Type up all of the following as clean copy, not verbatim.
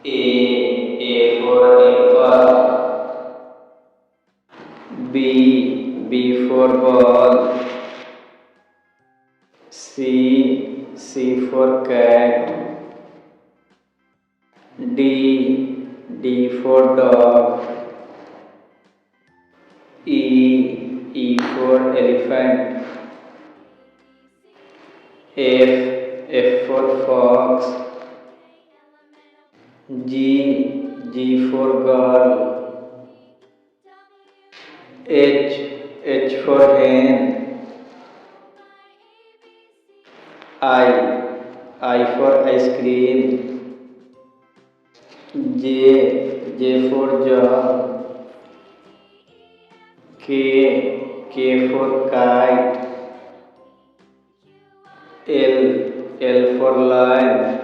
A for apple. B for ball. C for cat. D for dog. E for elephant. F for fox. G for girl. H for hen. I for ice cream. J for jug. K for kite. L for lion.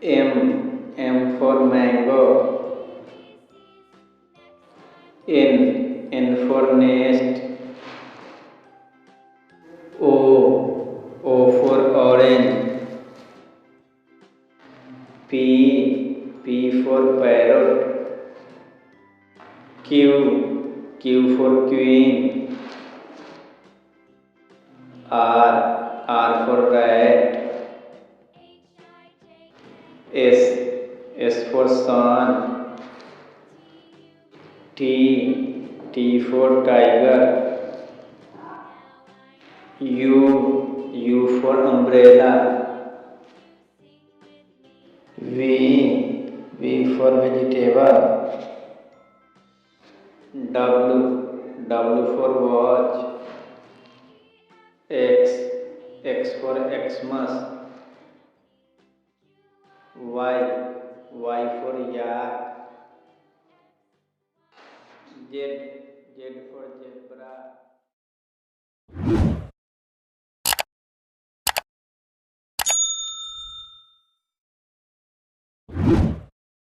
M for mango. N for nest. O for orange. P for parrot. Q for queen. R for rat. S for sun. T for tiger. U for umbrella. V for vegetable. W for watch. X for Xmas. Y for yak. Z for zebra.